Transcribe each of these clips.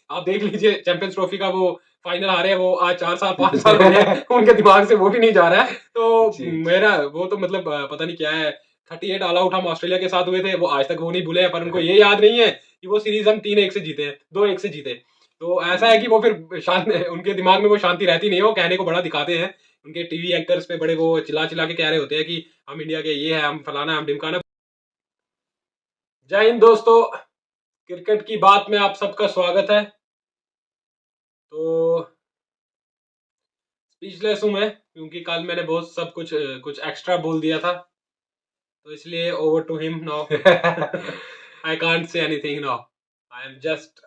आप देख लीजिए चैंपियंस ट्रॉफी का वो फाइनल हारे हैं, वो आज 4 साल 5 साल हो गए उनके दिमाग से वो भी नहीं जा रहा है। तो जी। मेरा वो तो मतलब पता नहीं क्या है, 38 ऑल आउट हम ऑस्ट्रेलिया के साथ हुए थे, वो आज तक वो नहीं भूले हैं, पर उनको ये याद नहीं है कि वो सीरीज हम 3-1 से जीते हैं, 2-1 से जीते। तो ऐसा है कि वो फिर शांत उनके दिमाग में वो शांति रहती नहीं है, वो कहने को बड़ा दिखाते हैं। उनके टीवी एंकर्स पे बड़े वो चिल्ला-चिल्ला के कह रहे होते हैं कि हम इंडिया के ये हैं, हम फलाना, हम ढिमकाना। जय हिंद दोस्तों, क्रिकेट की बात में आप सबका स्वागत है। तो स्पीचलेस हूँ मैं, क्योंकि कल मैंने बहुत सब कुछ एक्स्ट्रा बोल दिया था, तो इसलिए over to him now. I can't say anything now, I am just,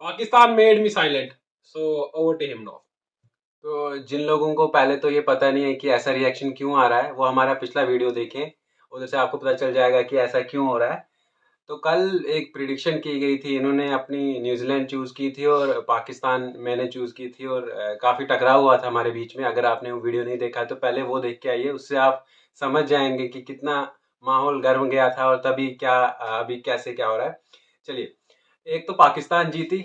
Pakistan made me silent, so over to him now. तो जिन लोगों को पहले तो ये पता नहीं है कि ऐसा रिएक्शन क्यों आ रहा है, वो हमारा पिछला वीडियो देखें, उधर से आपको पता चल जाएगा कि ऐसा क्यों हो रहा है। तो कल एक प्रिडिक्शन की गई थी, इन्होंने अपनी न्यूजीलैंड चूज की थी और पाकिस्तान मैंने चूज की थी, और काफी टकराव हुआ था हमारे बीच में। अगर आपने वो वीडियो नहीं देखा तो पहले वो देख के आइए, उससे आप समझ जाएंगे कि कितना माहौल गर्म गया था और तभी क्या अभी कैसे क्या हो रहा है। चलिए, एक तो पाकिस्तान जीती,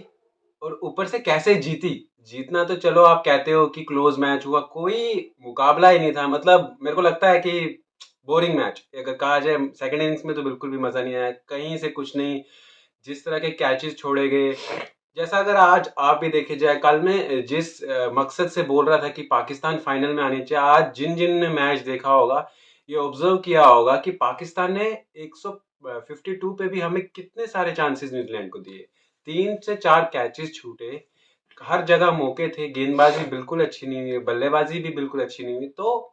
और ऊपर से कैसे जीती। जीतना तो चलो आप कहते हो कि क्लोज मैच हुआ, कोई मुकाबला ही नहीं था। मतलब मेरे को लगता है कि बोरिंग मैच अगर कहा जाए। सेकंड इनिंग्स में तो बिल्कुल भी मजा नहीं आया, कहीं से कुछ नहीं। जिस तरह के कैचेस छोड़े गए, जैसा अगर आज आप भी देखे जाए, कल में जिस मकसद से बोल रहा था कि पाकिस्तान फाइनल में आनी चाहिए, आज जिन जिन ने मैच देखा होगा, ये ऑब्जर्व किया होगा कि पाकिस्तान ने 152 पे भी हमें कितने सारे चांसेस न्यूजीलैंड को दिए। 3 से 4 कैचेस छूटे, हर जगह मौके थे, गेंदबाजी बिल्कुल अच्छी नहीं हुई, बल्लेबाजी भी बिल्कुल अच्छी नहीं हुई। तो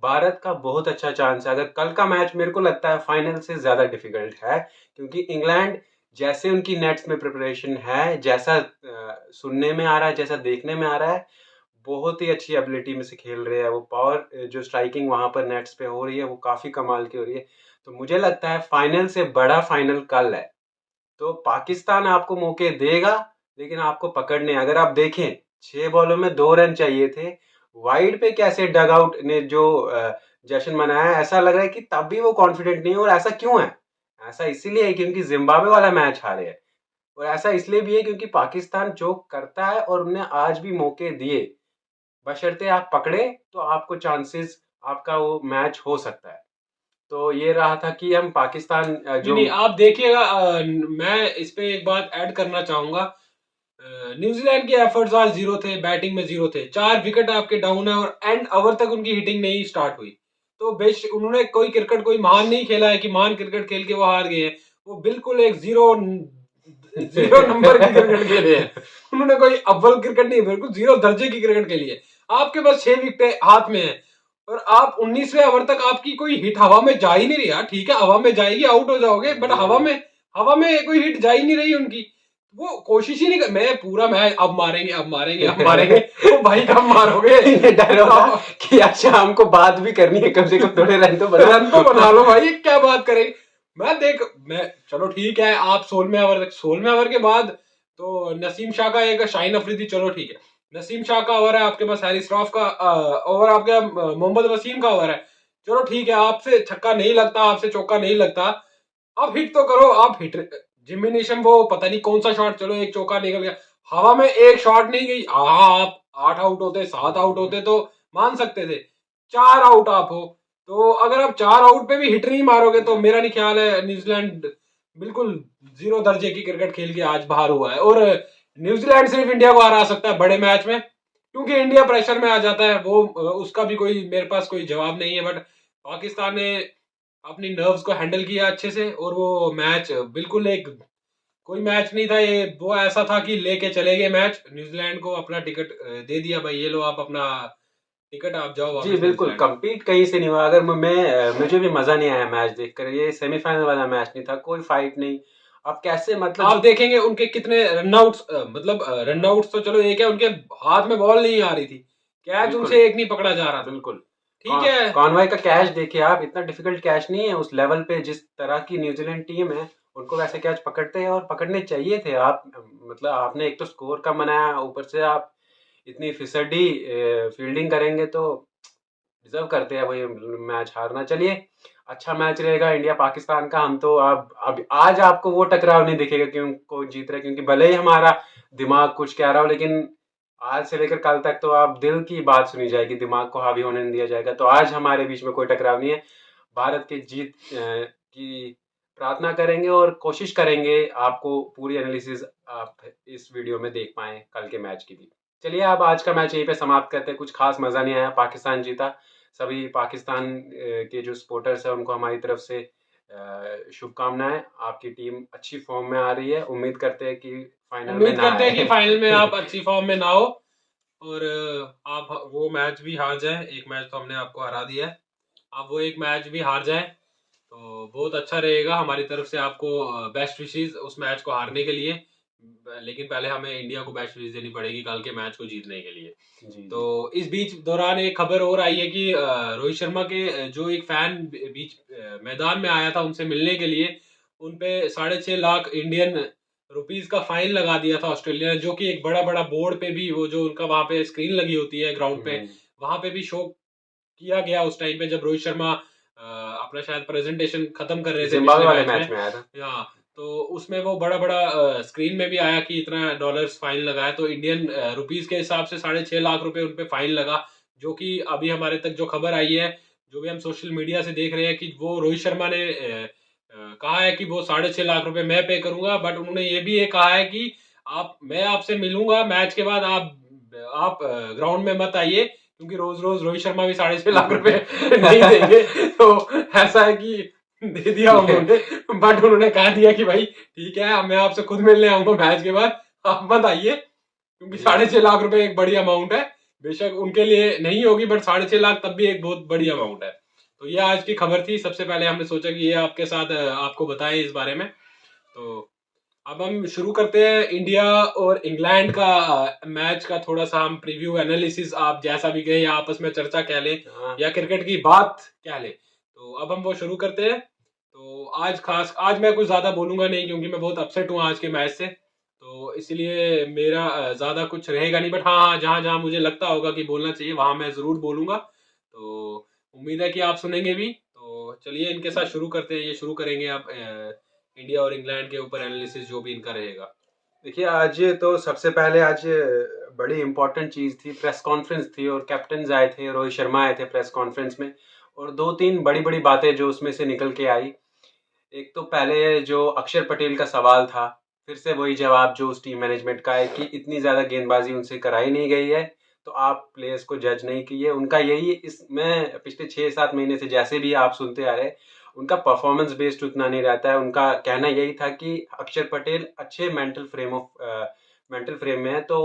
भारत का बहुत अच्छा चांस है। अगर कल का मैच मेरे को लगता है फाइनल से ज्यादा डिफिकल्ट है, क्योंकि इंग्लैंड जैसे उनकी नेट्स में प्रिपरेशन है, जैसा सुनने में आ रहा है, जैसा देखने में आ रहा है, बहुत ही अच्छी एबिलिटी में से खेल रहे हैं। वो पावर जो स्ट्राइकिंग वहां पर नेट्स पे हो रही है, वो काफी कमाल की हो रही है। तो मुझे लगता है फाइनल से बड़ा फाइनल कल है। तो पाकिस्तान आपको मौके देगा, लेकिन आपको पकड़ने, अगर आप देखें 6 बॉलों में 2 रन चाहिए थे, वाइड पे कैसे डग आउट ने जो जश्न मनाया, ऐसा लग रहा है कि तब भी वो कॉन्फिडेंट नहीं है। और ऐसा क्यों है? ऐसा इसीलिए है क्योंकि जिम्बाब्वे वाला मैच हारे है, और ऐसा इसलिए भी है क्योंकि पाकिस्तान जो करता है, और उन्हें आज भी मौके दिए, बशर्ते आप पकड़े तो आपको चांसेस, आपका वो मैच हो सकता है। तो ये रहा था कि हम पाकिस्तान नहीं जो नहीं, आप देखिएगा, मैं इस पे एक बात ऐड करना चाहूंगा। न्यूजीलैंड के एफर्ट्स आज जीरो थे, बैटिंग में जीरो थे, 4 विकेट आपके डाउन है और एंड ओवर तक उनकी हिटिंग नहीं स्टार्ट हुई। तो बेश उन्होंने कोई क्रिकेट कोई महान नहीं खेला है कि महान क्रिकेट खेल के वो हार गए हैं। वो बिल्कुल एक जीरो जीरो नंबर की क्रिकेट खेले हैं। उन्होंने कोई अव्वल क्रिकेट नहीं, बिल्कुल जीरो दर्जे की क्रिकेट खेली है। आपके पास 6 विकेट हाथ में है, और आप 19वें ओवर तक आपकी कोई हिट हवा में जा ही नहीं रही। यार ठीक है, हवा में जाएगी, आउट हो जाओगे, बट हवा में कोई हिट जा ही नहीं रही उनकी। वो कोशिश ही नहीं कर, मैं पूरा मैं अब मारेंगे अब मारेंगे अब मारेंगे। तो भाई कब मारोगे? ये डर होगा कि आज शाम को बात भी करनी है, कम से कम थोड़े रन तो बना रन तो बना लो भाई, क्या बात करें। मैं चलो ठीक है, आप 16वें ओवर के बाद तो नसीम शाह का एक शाहीन अफरीदी, चलो ठीक है, नसीम शाह का ओवर है, आपके पास हैरिस रॉफ का ओवर, आपके मोहम्मद वसीम का ओवर है, चलो ठीक है, आपसे छक्का नहीं लगता, आपसे चौका नहीं लगता, आप हिट तो करो, आप हिट। जिम्मी नेशम वो पता नहीं कौन सा शॉट, चलो एक चौका निकल गया, हवा में एक शॉट नहीं गई, हाँ आप 8 आउट होते, 7 आउट होते तो मान सकते थे, 4 आउट आप हो। तो अगर आप 4 आउट पे भी हिट नहीं मारोगे तो मेरा नहीं ख्याल है न्यूजीलैंड बिल्कुल जीरो दर्जे की क्रिकेट खेल के आज बाहर हुआ है। और न्यूजीलैंड सिर्फ इंडिया को हरा सकता है बड़े मैच में, क्योंकि इंडिया प्रेशर में आ जाता है, वो उसका भी कोई मेरे पास कोई जवाब नहीं है। बट पाकिस्तान ने अपनी नर्व्स को हैंडल किया अच्छे से, और वो मैच बिल्कुल एक कोई मैच नहीं था ये, वो ऐसा था कि लेके चले गए मैच, न्यूजीलैंड को अपना टिकट दे दिया, भाई ये लो आप अपना टिकट, आप जाओ जी वापस बिल्कुल, न्यूजीलैंड। compete कहीं से नहीं हुआ। अगर मुझे भी मजा नहीं आया मैच देखकर। ये सेमीफाइनल वाला मैच नहीं था, कोई फाइट नहीं। अब कैसे, मतलब आप जो देखेंगे उनके कितने रनआउट्स, मतलब रनआउट्स तो चलो एक है, उनके हाथ में बॉल नहीं आ रही थी, कैच बिल्कुल, उनसे एक नहीं पकड़ा जा रहा था। बिल्कुल। ठीक है, कॉनवॉय का कैच देखिए आप, इतना डिफिकल्ट कैच नहीं है उस लेवल पे। जिस तरह की न्यूजीलैंड टीम है, उनको वैसे कैच पकड़ते हैं और पकड़ने चाहिए थे। आप मतलब आपने एक तो स्कोर कम बनाया, ऊपर से आप इतनी फिसड्डी फील्डिंग करेंगे तो डिजर्व करते हैं वही मैच हारना। चलिए, अच्छा मैच रहेगा इंडिया पाकिस्तान का। हम तो अब आज आपको वो टकराव नहीं दिखेगा क्यों कौन जीत रहा है, क्योंकि भले ही हमारा दिमाग कुछ कह रहा हो, लेकिन आज से लेकर कल तक तो आप दिल की बात सुनी जाएगी, दिमाग को हावी होने नहीं दिया जाएगा। तो आज हमारे बीच में कोई टकराव नहीं है। भारत की जीत की प्रार्थना करेंगे और कोशिश करेंगे आपको पूरी एनालिसिस आप इस वीडियो में देख पाएँ कल के मैच की भी। चलिए अब आज का मैच यहीं पे समाप्त करते हैं। कुछ खास मज़ा नहीं आया, पाकिस्तान जीता। सभी पाकिस्तान के जो सपोर्टर्स हैं उनको हमारी तरफ से शुभकामनाएँ। आपकी टीम अच्छी फ़ॉर्म में आ रही है। उम्मीद करते हैं कि फाइनल में उम्मीद ना करते हैं कि आए। फाइनल में आप अच्छी फॉर्म में ना हो और आप वो मैच भी हार जाएं। एक मैच तो हमने आपको हरा दिया है, आप वो एक मैच भी हार जाएं तो बहुत अच्छा रहेगा। हमारी तरफ से आपको बेस्ट विशेस उस मैच को हारने के लिए, लेकिन पहले हमें इंडिया को बेस्ट विशेस देनी पड़ेगी कल के मैच को जीतने के लिए। जी, तो जी। इस बीच दौरान एक खबर और आई है कि रोहित शर्मा के जो एक फैन बीच मैदान में आया था उनसे मिलने के लिए, उन पे 6.5 लाख इंडियन रुपीस का फाइन लगा दिया था ऑस्ट्रेलिया ने, जो कि एक बड़ा बड़ा बोर्ड पे भी, वो जो उनका वहां पे स्क्रीन लगी होती है ग्राउंड पे, हुँ, वहां पे भी शो किया गया उस टाइम पे जब रोहित शर्मा अपना शायद प्रेजेंटेशन खत्म कर रहे थे ज़िम्बाब्वे पिछले वाले मैच में। मैच में आया था। हाँ, तो उसमें वो बड़ा बड़ा स्क्रीन में भी आया कि इतना डॉलर्स फाइन लगा है, तो इंडियन रुपीस के हिसाब से 6.5 लाख रुपए उन पे फाइन लगा, जो कि अभी हमारे तक जो खबर आई है, जो भी हम सोशल मीडिया से देख रहे हैं कि वो रोहित शर्मा ने कहा है कि वो 6.5 लाख रुपए मैं पे करूंगा, बट उन्होंने ये भी ये कहा है कि आप मैं आपसे मिलूंगा मैच के बाद, आप ग्राउंड में मत आइए क्योंकि रोज रोज रोहित शर्मा भी 6.5 लाख रुपए नहीं देंगे। तो ऐसा है कि दे दिया उन्होंने, बट उन्होंने कह दिया कि भाई ठीक है, मैं आपसे खुद मिलने आऊंगा मैच के बाद, आप मत आइए, क्योंकि जी, 6.5 लाख रुपए एक बड़ी अमाउंट है। बेशक उनके लिए नहीं होगी, बट 6.5 लाख तब भी एक बहुत बड़ी अमाउंट है। तो ये आज की खबर थी, सबसे पहले हमने सोचा कि ये आपके साथ आपको बताएं इस बारे में। तो अब हम शुरू करते हैं इंडिया और इंग्लैंड का मैच का, थोड़ा सा हम प्रीव्यू एनालिसिस, आप जैसा भी कहें, या आपस में चर्चा कह लें हाँ। या क्रिकेट की बात कह लें। तो अब हम वो शुरू करते हैं। तो आज मैं कुछ ज्यादा बोलूंगा नहीं क्योंकि मैं बहुत अपसेट हूँ आज के मैच से, तो इसलिए मेरा ज्यादा कुछ रहेगा नहीं, बट हाँ हाँ, जहां जहां मुझे लगता होगा कि बोलना चाहिए वहां मैं जरूर बोलूंगा। तो उम्मीद है कि आप सुनेंगे भी। तो चलिए इनके साथ शुरू करते हैं, ये शुरू करेंगे आप इंडिया और इंग्लैंड के ऊपर एनालिसिस जो भी इनका रहेगा। देखिए, आज तो सबसे पहले आज बड़ी इम्पोर्टेंट चीज़ थी, प्रेस कॉन्फ्रेंस थी और कैप्टन्स आए थे, रोहित शर्मा आए थे प्रेस कॉन्फ्रेंस में, और 2-3 बड़ी-बड़ी बातें जो उसमें से निकल के आई। एक तो पहले जो अक्षर पटेल का सवाल था, फिर से वही जवाब जो उस टीम मैनेजमेंट का है कि इतनी ज़्यादा गेंदबाजी उनसे कराई नहीं गई है, तो आप प्लेयर्स को जज नहीं कीजिए। उनका यही इसमें पिछले 6-7 महीने से जैसे भी आप सुनते आ रहे हैं, उनका परफॉर्मेंस बेस्ड उतना नहीं रहता है। उनका कहना यही था कि अक्षर पटेल अच्छे मेंटल फ्रेम में है, तो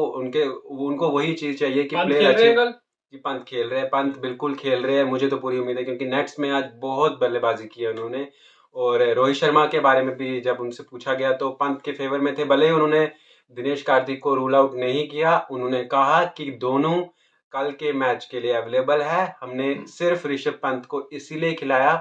उनको वही चीज़ चाहिए कि पंत प्लेयर खेल रहे अच्छे। हैं कल। कि पंत खेल रहे हैं, पंत बिल्कुल खेल रहे हैं, मुझे तो पूरी उम्मीद है क्योंकि नेट्स में आज बहुत बल्लेबाजी की है उन्होंने। और रोहित शर्मा के बारे में भी जब उनसे पूछा गया तो पंत के फेवर में थे, भले ही उन्होंने दिनेश कार्तिक को रूल आउट नहीं किया। उन्होंने कहा कि दोनों कल के मैच के लिए अवेलेबल है, हमने सिर्फ ऋषभ पंत को इसीलिए खिलाया,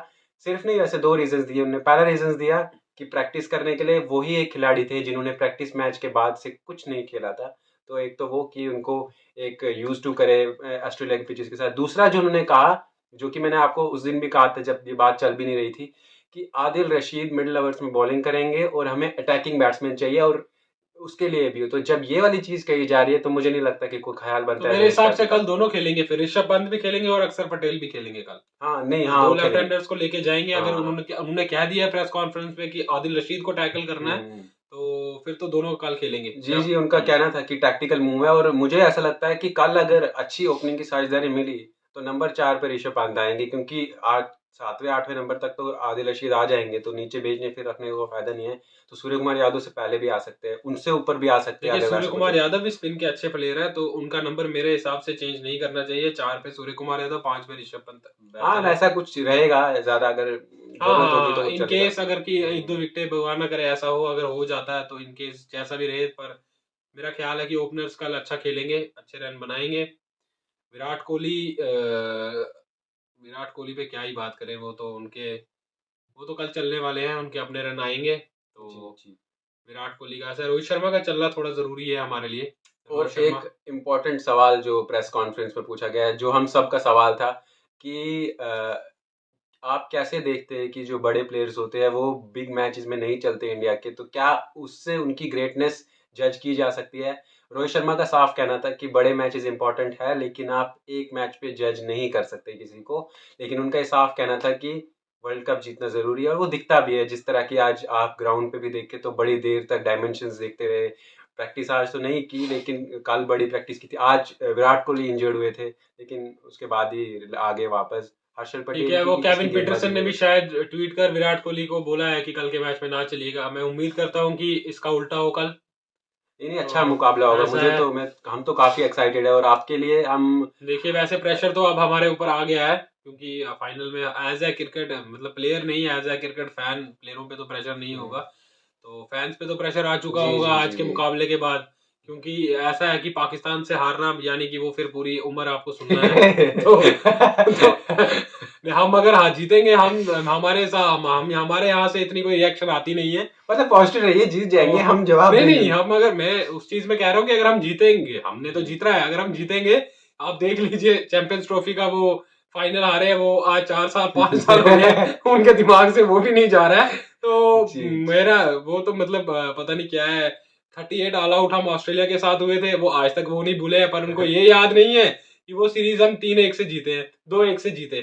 सिर्फ नहीं, वैसे 2 रीजंस दिए उन्होंने। पहला रीजन दिया कि प्रैक्टिस करने के लिए वही एक खिलाड़ी थे जिन्होंने प्रैक्टिस मैच के बाद से कुछ नहीं खेला था, तो एक तो वो कि उनको एक यूज टू करे ऑस्ट्रेलिया के पिचेस के साथ। दूसरा जो उन्होंने कहा, जो कि मैंने आपको उस दिन भी कहा था जब ये बात चल भी नहीं रही थी, कि आदिल रशीद मिडिल ओवर्स में बॉलिंग करेंगे और हमें अटैकिंग बैट्समैन चाहिए, और उसके लिए भी हो। तो जब ये वाली चीज कही जा रही है तो मुझे नहीं लगता कि कोई ख्याल तो बनता है मेरे दिनेश हिसाब से कार्तिक कल का। दोनों खेलेंगे, फिर ऋषभ पंत भी खेलेंगे और अक्षर पटेल भी खेलेंगे कल। हाँ, नहीं, तो हाँ, दो वो लेफ्ट खेलेंगे। हैंडर्स को लेके जाएंगे, अगर हाँ। उन्होंने कह दिया प्रेस कॉन्फ्रेंस में कि आदिल रशीद को टैकल करना है, हम्म। तो फिर तो दोनों कल खेलेंगे जी, या जी, उनका कहना था कि टैक्टिकल मूव है, और मुझे ऐसा लगता है कि कल अगर अच्छी ओपनिंग की साझेदारी मिली तो नंबर 4 पे ऋषभ पंत आएंगे, क्योंकि आज 7वें 8वें नंबर तक तो आदिल रशीद आ जाएंगे, तो नीचे भेजने फिर रखने का फायदा नहीं है। तो सूर्य कुमार यादव से पहले भी आ सकते हैं, उनसे ऊपर भी आ सकते हैं देखिए अगर सूर्य वैसा कुछ कुमार है। यादव भी स्पिन के अच्छे प्लेयर है, तो उनका नंबर मेरे हिसाब से चेंज नहीं करना चाहिए। 4 पे सूर्य कुमार यादव, 5 पे ऋषभ पंत हाँ, बेहतर है। वैसा कुछ रहेगा, ज्यादा अगर हाँ जरूरत होगी हाँ, तो इन चलेगा। केस अगर कि एक दो विकेटें भगवान ना करे ऐसा हो, अगर हो जाता है तो इन केस जैसा भी रहे, पर मेरा ख्याल है कि ओपनर्स कल अच्छा खेलेंगे, अच्छे रन बनाएंगे। विराट कोहली विराट कोहली पे क्या ही बात करें, वो तो कल चलने वाले हैं, उनके अपने रन आएंगे। जी, तो जी। विराट कोहली का ऐसा है, रोहित शर्मा का चलना थोड़ा जरूरी है हमारे लिए। रोहित और शर्मा। एक इम्पोर्टेंट सवाल जो प्रेस कॉन्फ्रेंस में पूछा गया है, जो हम सबका सवाल था कि आप कैसे देखते हैं कि जो बड़े प्लेयर्स होते हैं वो बिग मैचेस में नहीं चलते इंडिया के, तो क्या उससे उनकी ग्रेटनेस जज की जा सकती है। रोहित शर्मा का साफ कहना था कि बड़े मैचेस इंपॉर्टेंट है, लेकिन आप एक मैच पे जज नहीं कर सकते किसी को। लेकिन उनका ये साफ कहना था कि वर्ल्ड कप जीतना जरूरी है, और वो दिखता भी है। जिस तरह की आज आप ग्राउंड पे भी देखे तो बड़ी देर तक डायमेंशंस देखते रहे। प्रैक्टिस आज तो नहीं की, लेकिन कल बड़ी प्रैक्टिस की थी। आज विराट कोहली इंजर्ड हुए थे, लेकिन उसके बाद ही आगे वापस। हर्षल ठीक पटेल है, वो की केविन इसकी गेंदबाजी पीटरसन ने भी नहीं शायद ट्वीट कर विराट कोहली को बोला है कि कल के मैच में ना चलिएगा। मैं उम्मीद करता हूँ कि इसका उल्टा हो कल। नहीं, अच्छा तो मुकाबला होगा। ऐसा मुझे है। तो मैं हम तो काफी एक्साइटेड है, और आपके लिए हम। देखिए, वैसे प्रेशर तो अब हमारे ऊपर आ गया है, क्योंकि फाइनल में एज ए क्रिकेट मतलब प्लेयर नहीं, एज ए क्रिकेट फैन प्लेयरों पे तो प्रेशर नहीं होगा। तो फैंस पे तो प्रेशर आ चुका जी होगा जी आज जी के जी। मुकाबले के बाद, क्योंकि ऐसा है कि पाकिस्तान से हारना यानी कि वो फिर पूरी उम्र आपको सुनना है। तो हम अगर हाँ जीतेंगे, हम हमारे साथ हम हमारे यहाँ से इतनी कोई रिएक्शन आती नहीं है। मतलब पॉजिटिव रहिए, जीत जाएंगे, तो हम जवाब नहीं देंगे। नहीं, हम अगर मैं उस चीज में कह रहा हूँ कि अगर हम जीतेंगे, हमने तो जीत रहा है, अगर हम जीतेंगे, आप देख लीजिए चैंपियंस ट्रॉफी का वो फाइनल हारे हैं, वो आज 4 साल 5 साल हो गए, उनके दिमाग से वो भी नहीं जा रहा है। तो जी। मेरा वो तो मतलब पता नहीं क्या है। 38 ऑल आउट हम ऑस्ट्रेलिया के साथ हुए थे, वो आज तक वो नहीं भूले हैं, पर उनको ये याद नहीं है कि वो सीरीज हम 3-1 से जीते हैं, 2-1 से जीते।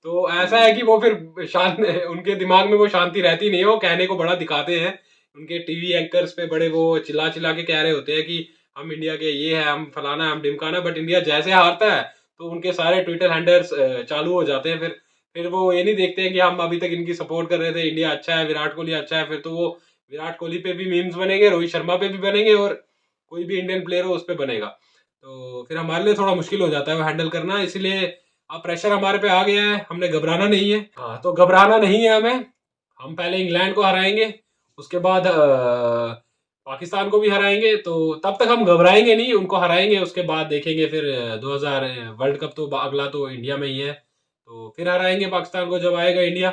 तो ऐसा है कि वो फिर शांत उनके दिमाग में वो शांति रहती नहीं है, वो कहने को बड़ा दिखाते हैं। उनके टीवी एंकर्स पे बड़े वो चिल्ला चिल्ला के कह रहे होते हैं कि हम इंडिया के ये है, हम फलाना, हम ढिमकाना, बट इंडिया जैसे हारता है तो उनके सारे ट्विटर हैंडल्स चालू हो जाते हैं। फिर वो ये नहीं देखते हैं कि हम अभी तक इनकी सपोर्ट कर रहे थे, इंडिया अच्छा है, विराट कोहली अच्छा है, फिर तो वो विराट कोहली पे भी मीम्स बनेंगे, रोहित शर्मा पे भी बनेंगे, और कोई भी इंडियन प्लेयर हो उस पर बनेगा। तो फिर हमारे लिए थोड़ा मुश्किल हो जाता है वो हैंडल करना। इसलिए अब प्रेशर हमारे पे आ गया है, हमने घबराना नहीं है। हाँ, तो घबराना नहीं है हमें। हम पहले इंग्लैंड को हराएंगे, उसके बाद पाकिस्तान को भी हराएंगे, तो तब तक हम घबराएंगे नहीं, उनको हराएंगे, उसके बाद देखेंगे फिर 2000 वर्ल्ड कप तो अगला तो इंडिया में ही है, तो फिर हराएंगे पाकिस्तान को जब आएगा इंडिया।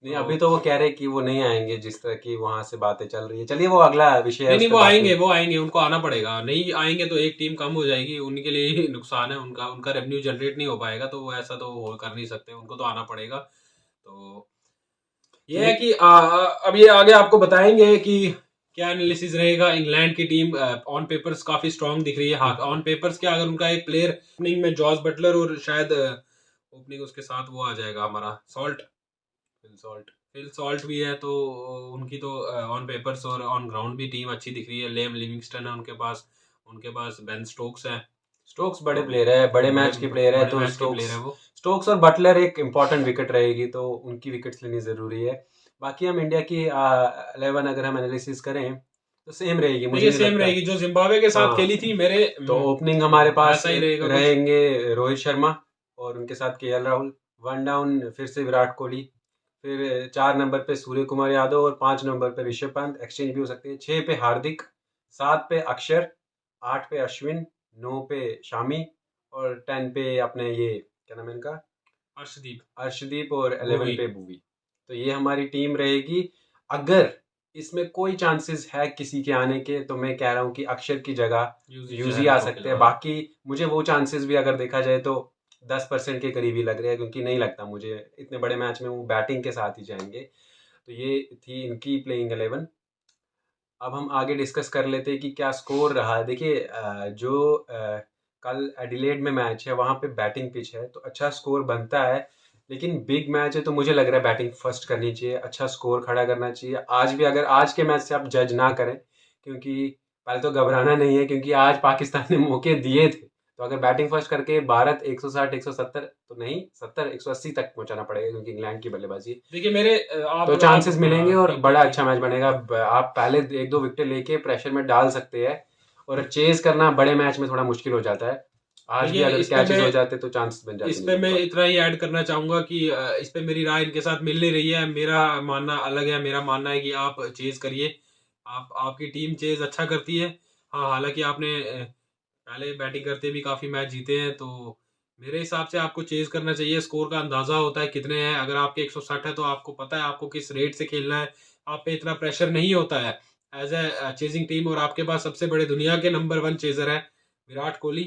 नहीं, तो अभी तो वो कह रहे कि वो नहीं आएंगे, जिस तरह की वहां से बातें चल रही है। चलिए, वो अगला विषय है, नहीं उस नहीं, पर वो बात आएंगे, नहीं। वो आएंगे, उनको आना पड़ेगा। नहीं आएंगे तो एक टीम कम हो जाएगी, उनके लिए ही नुकसान है, उनका उनका रेवेन्यू जनरेट नहीं हो पाएगा, तो वो ऐसा तो वो कर नहीं सकते, उनको तो आना पड़ेगा। तो ये है चलिए। कि अब ये आगे आपको बताएंगे कि क्या एनालिसिस रहेगा। इंग्लैंड की टीम ऑन पेपर्स काफी स्ट्रांग दिख रही है। हाँ, ऑन पेपर्स क्या, अगर उनका एक प्लेयर ओपनिंग में जॉस बटलर, और शायद ओपनिंग उसके साथ वो आ जाएगा हमारा सॉल्ट, फिल सॉल्ट भी है, तो उनकी तो ऑन पेपर्स और ऑन ग्राउंड भी टीम अच्छी दिख रही है। लेम लिविंगस्टन है उनके पास बेन स्टोक्स है। स्टोक्स बड़े तो प्लेयर है, बड़े बड़े मैच के प्लेयर है, बड़े तो मैच के प्लेयर स्टोक्स है वो। स्टोक्स और बटलर एक इंपॉर्टेंट विकेट रहेगी, तो उनकी विकेट्स लेनी जरूरी है। बाकी हम इंडिया की 11 अगर हम एनालिसिस करें तो सेम रहेगी, मुझे देखिए, नहीं सेम लगता। रहेगी जो जिम्बाब्वे के साथ हाँ, खेली थी मेरे। तो ओपनिंग हमारे पास ऐसा ही रहेगा कुछ। रहेंगे रोहित शर्मा, और उनके साथ केएल राहुल। 1 डाउन फिर से विराट कोहली, फिर 4 नंबर पे सूर्य कुमार यादव, और 5 नंबर पे ऋषभ पंत। एक्सचेंज भी हो सकते हैं। 6 पे हार्दिक, 7 पे अक्षर, 8 पे अश्विन, 9 पे शामी, और 10 पे अपने ये क्या नाम है इनका, अर्शदीप, अर्शदीप, और 11 भुवी। पे भुवी। तो ये हमारी टीम रहेगी। अगर इसमें कोई चांसेस है किसी के आने के, तो मैं कह रहा हूँ कि अक्षर की जगह यूजी यूजी चहल आ को सकते हैं। खिला। बाकी मुझे वो चांसेस भी अगर देखा जाए तो 10% के करीब ही लग रहे हैं, क्योंकि नहीं लगता मुझे इतने बड़े मैच में वो बैटिंग के साथ ही जाएंगे। तो ये थी इनकी प्लेइंग 11। अब हम आगे डिस्कस कर लेते हैं कि क्या स्कोर रहा है। देखिए, कल एडिलेड में मैच है, वहाँ पे बैटिंग पिच है, तो अच्छा स्कोर बनता है। लेकिन बिग मैच है, तो मुझे लग रहा है बैटिंग फर्स्ट करनी चाहिए, अच्छा स्कोर खड़ा करना चाहिए। आज भी अगर आज के मैच से आप जज ना करें, क्योंकि पहले तो घबराना नहीं है, क्योंकि आज पाकिस्तान ने मौके दिए थे। तो अगर बैटिंग फर्स्ट करके भारत 160 170 तो नहीं, 70 180 तक पहुंचाना पड़ेगा, क्योंकि इंग्लैंड की बल्लेबाजी। देखिए मेरे तो आप चांसेस मिलेंगे, हाँ, और ठीक ठीक बड़ा ठीक। अच्छा मैच बनेगा। आप पहले 1-2 विकेट लेके प्रेशर में डाल सकते हैं, और चेज करना बड़े मैच में थोड़ा मुश्किल हो जाता है। आज भी देखिए, अगर कैचेस हो जाते तो चांस बन इस जाते पे मेरे मैं ऊपर। इतना ही ऐड करना चाहूंगा कि इस पे मेरी राय इनके साथ मिल नहीं रही है। मेरा मानना अलग है। मेरा मानना है कि आप चेज करिए, आपकी टीम चेज अच्छा करती है। हाँ, हालांकि आपने पहले बैटिंग करते भी काफी मैच जीते हैं, तो मेरे हिसाब से आपको चेज करना चाहिए। स्कोर का अंदाजा होता है कितने हैं, अगर आपके 160 है तो आपको पता है आपको किस रेट से खेलना है, आप पे इतना प्रेशर नहीं होता है एज ए चेजिंग टीम, और आपके पास सबसे बड़े दुनिया के नंबर 1 चेजर है विराट कोहली।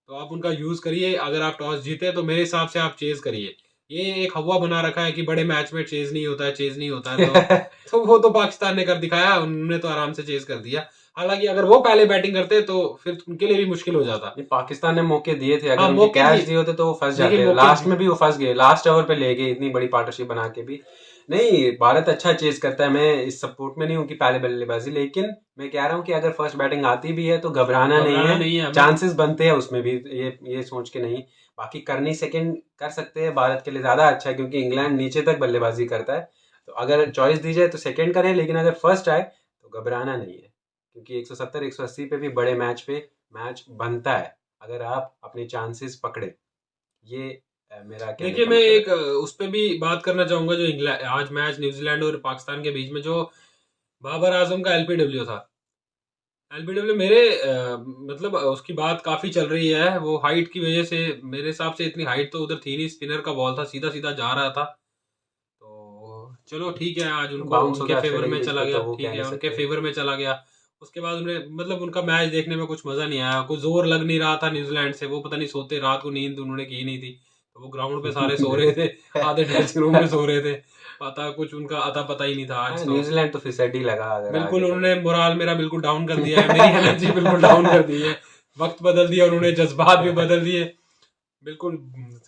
तो आप उनका यूज करिए। अगर आप टॉस जीते तो मेरे हिसाब से आप चेज करिए। ये एक हवा बना रखा है कि बड़े मैच में चेज नहीं होता है, चेज नहीं होता है, तो वो तो पाकिस्तान ने कर दिखाया, उन्होंने तो आराम से चेज कर दिया। हालांकि अगर वो पहले बैटिंग करते तो फिर उनके लिए भी मुश्किल हो जाता। पाकिस्तान ने मौके दिए थे, अगर हाँ, उनके मौके कैच दिए। दिए होते तो वो फंस देखिए, जाते। मौके लास्ट दिए। में भी वो फंस गए, लास्ट ओवर पे ले गए इतनी बड़ी पार्टनरशिप बना के भी। नहीं, भारत अच्छा चेज करता है, मैं इस सपोर्ट में नहीं हूँ कि पहले बल्लेबाजी, लेकिन मैं कह रहा हूँ कि अगर फर्स्ट बैटिंग आती भी है तो घबराना नहीं घबराना है, नहीं है हमें। चांसेस बनते हैं उसमें भी, ये सोच के नहीं। बाकी करनी सेकंड कर सकते हैं, भारत के लिए ज्यादा अच्छा है क्योंकि इंग्लैंड नीचे तक बल्लेबाजी करता है। तो अगर चॉइस दी जाए तो सेकंड करें, लेकिन अगर फर्स्ट आए तो घबराना नहीं है, क्योंकि 170 180 पे भी बड़े मैच पे मैच बनता है अगर आप अपने चांसेस पकड़े। ये मेरा कहने देखिए, का मैं मतलब है। एक उस पे भी बात करना चाहूंगा, जो इंग्लैंड आज मैच न्यूजीलैंड और पाकिस्तान के बीच में जो बाबर आजम का एलपीडब्ल्यू था। एलबीडब्ल्यू मेरे मतलब उसकी बात काफी चल रही है, वो हाइट की वजह से। मेरे हिसाब से इतनी हाइट तो उधर थी नहीं, स्पिनर का बॉल था, सीधा सीधा जा रहा था। तो चलो ठीक है, आज उनको बाउंस हो उनके गया फेवर ऑस्ट्रेलिया में के पिच चला पे गया, तो वो ठीक कह नहीं है, उनके सकते। फेवर में चला गया। उसके बाद उन्हें मतलब उनका मैच देखने में कुछ मजा नहीं आया, कुछ जोर लग नहीं रहा था न्यूजीलैंड से। वो पता नहीं सोते, रात को नींद उन्होंने की नहीं थी, तो वो ग्राउंड पे सारे सो रहे थे, आधे ड्रेसिंग रूम में सो रहे थे। पता कुछ उनका अता पता ही नहीं था आज तो। न्यूजीलैंड तो फिर सेट ही लगा अगर बिल्कुल आगे चले उन्होंने मोराल मेरा बिल्कुल डाउन कर दिया है, मेरी एनर्जी बिल्कुल डाउन कर दी है। वक्त बदल दिया उन्होंने, जज्बात भी बदल दिए बिल्कुल।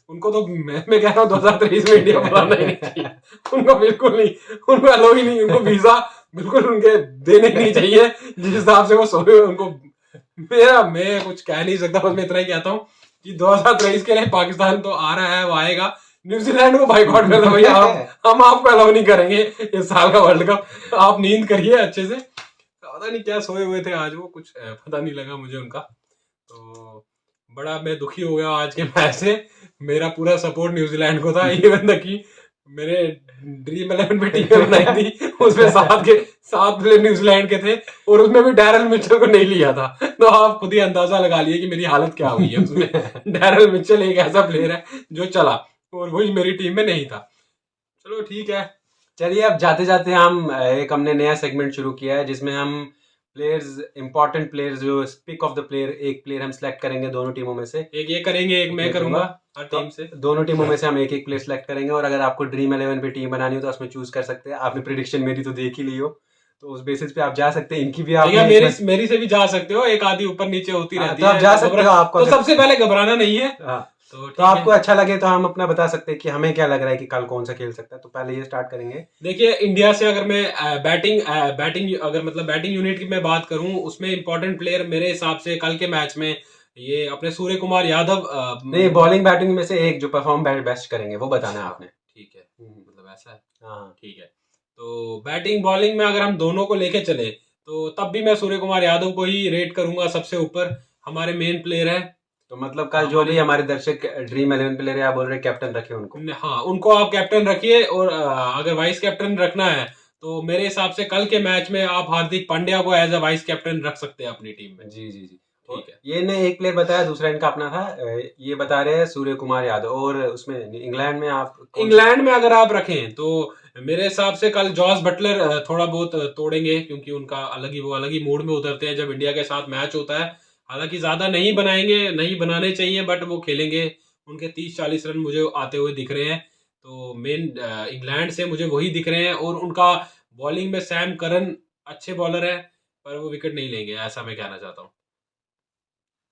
उनको तो मैं कह रहा हूँ 2023 में इंडिया बुलाना ही नहीं चाहिए। उनको बिल्कुल नहीं, उनको अलो ही नहीं, उनको वीजा बिल्कुल उनके देने ही नहीं चाहिए जिस हिसाब से वो सोए हुए उनको। मैं कुछ कह नहीं सकता, बस मैं इतना ही कहता हूँ कि 2023 के लिए पाकिस्तान तो आ रहा है, वो आएगा। न्यूजीलैंड को बाइकआउट कर दो भैया, हम आपको अलाउ नहीं करेंगे इस साल का वर्ल्ड कप। आप नींद करिए अच्छे से। पता नहीं क्या सोए हुए थे आज वो, कुछ पता नहीं लगा मुझे उनका। तो बड़ा मैं दुखी हो गया आज के मैच से। मेरा पूरा सपोर्ट न्यूजीलैंड को था, इवन तक कि मेरे ड्रीम 11 में टीम बनाई थी, उसमें 7 प्लेयर न्यूजीलैंड के थे, और उसमें भी डैरल मिचेल को नहीं लिया था। तो आप खुद ही अंदाजा लगा लिए कि मेरी हालत क्या हुई है उसमें। डैरल मिचेल एक ऐसा प्लेयर है जो चला, और वही मेरी टीम में नहीं था। चलो ठीक है। चलिए, अब जाते जाते हम एक हमने नया सेगमेंट शुरू किया है जिसमें हम प्लेयर्स, इंपॉर्टेंट प्लेयर्स, जो पिक ऑफ द प्लेयर, एक प्लेयर हम सिलेक्ट करेंगे दोनों टीमों में से। एक ये करेंगे, एक मैं करूंगा हर तो टीम से। दोनों टीमों में से हम एक एक प्लेयर सिलेक्ट करेंगे, और अगर आपको ड्रीम 11 पे टीम बनानी हो तो उसमें चूज कर सकते हैं। आपने प्रिडिक्शन मेरी तो देख ही ली हो, तो उस बेसिस पे आप जा सकते हैं। इनकी भी आप भैया मेरी से भी जा सकते हो, एक आधी ऊपर नीचे होती रहती तो आप है, जा सकते हो। आपको तो सबसे पहले घबराना नहीं है। तो ठीक आपको है। अच्छा लगे तो हम अपना बता सकते हैं कि हमें क्या लग रहा है कि कल कौन सा खेल सकता है। तो पहले ये स्टार्ट करेंगे। देखिए, इंडिया से अगर मैं बैटिंग अगर मतलब बैटिंग यूनिट की मैं बात करूं, उसमें इंपॉर्टेंट प्लेयर मेरे हिसाब से कल के मैच में ये अपने सूर्य कुमार यादव। नहीं, बॉलिंग बैटिंग में से एक जो परफॉर्म बेस्ट करेंगे वो बताना है आपने। ठीक है, मतलब ऐसा है। हाँ, ठीक है। तो बैटिंग बॉलिंग में अगर हम दोनों को लेके चले, तो तब भी मैं सूर्य कुमार यादव को ही रेट करूंगा सबसे ऊपर। हमारे मेन प्लेयर है। तो मतलब कल जो भी हमारे दर्शक ड्रीम 11 प्लेयर है, आप बोल रहे हैं कैप्टन रखे उनको। हाँ, उनको आप कैप्टन रखिए, और अगर वाइस कैप्टन रखना है तो मेरे हिसाब से कल के मैच में आप हार्दिक पांड्या को एज अ वाइस कैप्टन रख सकते हैं अपनी टीम में। जी जी जी, ठीक है। ये ने एक प्लेयर बताया, दूसरा इनका अपना था। ये बता रहे हैं सूर्य कुमार यादव। और उसमें इंग्लैंड में आप इंग्लैंड में अगर आप रखें तो मेरे हिसाब से कल जॉस बटलर थोड़ा बहुत तोड़ेंगे, क्योंकि उनका वो अलग ही मूड में उतरते हैं जब इंडिया के साथ मैच होता है। हालांकि ज्यादा नहीं बनाएंगे, नहीं बनाने चाहिए, बट वो खेलेंगे। उनके 30-40 रन मुझे आते हुए दिख रहे हैं। तो मेन इंग्लैंड से मुझे वही दिख रहे हैं, और उनका बॉलिंग में सैम करन अच्छे बॉलर है, पर वो विकेट नहीं लेंगे, ऐसा मैं कहना चाहता हूँ।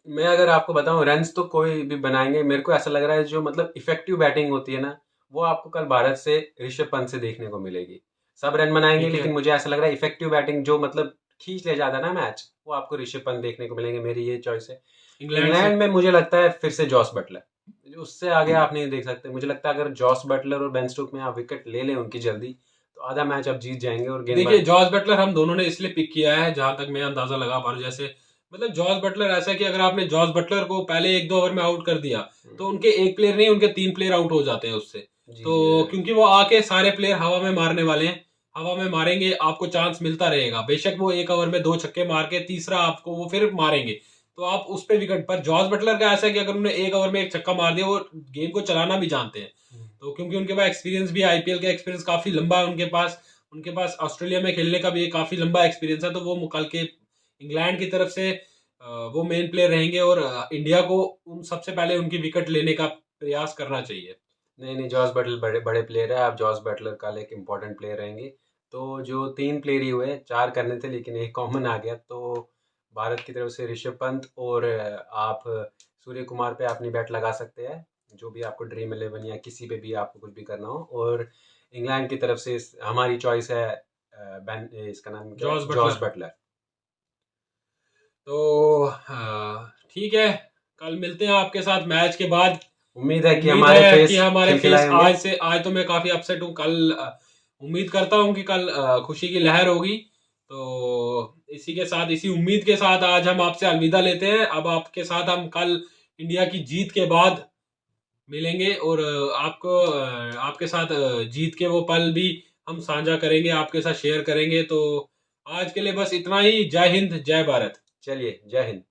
मैं अगर आपको बताऊं, रन्स तो कोई भी बनाएंगे। मेरे को ऐसा लग रहा है जो मतलब इफेक्टिव बैटिंग होती है ना, वो आपको कल भारत से ऋषभ पंत से देखने को मिलेगी। सब रन बनाएंगे, ठीक है। लेकिन मुझे ऐसा लग रहा है इफेक्टिव बैटिंग जो मतलब खींच ले जाता है ना मैच, वो आपको ऋषभ पंत देखने को मिलेंगे। मेरी ये चॉइस है। इंग्लैंड में मुझे लगता है फिर से जॉस बटलर, उससे आगे आप नहीं देख सकते। मुझे लगता है अगर जॉस बटलर और बेन स्टोक्स में आप विकेट ले लें उनकी जल्दी, तो आधा मैच आप जीत जाएंगे। और देखिए, जॉस बटलर हम दोनों ने इसलिए पिक किया है, जहां तक मैं अंदाजा लगा पा रहा हूं, जैसे मतलब जॉस बटलर ऐसा है कि अगर आपने जॉस बटलर को पहले 1-2 ओवर में आउट कर दिया, तो उनके एक प्लेयर नहीं, उनके 3 प्लेयर आउट हो जाते हैं उससे। तो क्योंकि वो आके सारे प्लेयर हवा में मारने वाले हैं, हवा में मारेंगे, आपको चांस मिलता रहेगा। बेशक वो 1 ओवर में 2 छक्के मार के तीसरा आपको वो फिर मारेंगे, तो आप उस पर विकेट। पर जॉस बटलर का ऐसा है कि अगर उन्होंने 1 ओवर में 1 छक्का मार दिया, वो गेम को चलाना भी जानते हैं। तो क्योंकि उनके पास एक्सपीरियंस भी है, आईपीएल का एक्सपीरियंस काफी लंबा है उनके पास ऑस्ट्रेलिया में खेलने का भी एक काफी लंबा एक्सपीरियंस है। तो वो कल के इंग्लैंड की तरफ से वो मेन प्लेयर रहेंगे, और इंडिया को उन सबसे पहले उनकी विकेट लेने का प्रयास करना चाहिए। नहीं नहीं, जॉस बटलर बड़े बड़े प्लेयर है। आप जॉस बटलर कल एक इंपॉर्टेंट प्लेयर रहेंगे। तो जो 3 प्लेयर ही हुए, 4 करने थे लेकिन एक कॉमन आ गया। तो भारत की तरफ से ऋषभ पंत और आप सूर्य कुमार पे अपनी बैट लगा सकते हैं, जो भी आपको ड्रीम 11 या किसी पे भी आपको कुछ भी करना हो। और इंग्लैंड की तरफ से हमारी चॉइस है इसका नाम क्या है? Jos Jos Buttler. बटलर। तो ठीक है, कल मिलते हैं आपके साथ मैच के बाद। उम्मीद है कि उम्मीद हमारे है कि फेस हमारे फेस खिलखिलाएंगे। आज तो मैं काफी अपसेट हूँ। कल उम्मीद करता हूँ कि कल खुशी की लहर होगी। तो इसी के साथ, इसी उम्मीद के साथ आज हम आपसे अलविदा लेते हैं। अब आपके साथ हम कल इंडिया की जीत के बाद मिलेंगे और आपके साथ जीत के वो पल भी हम साझा करेंगे, आपके साथ शेयर करेंगे। तो आज के लिए बस इतना ही। जय हिंद, जय भारत। चलिए, जय हिंद।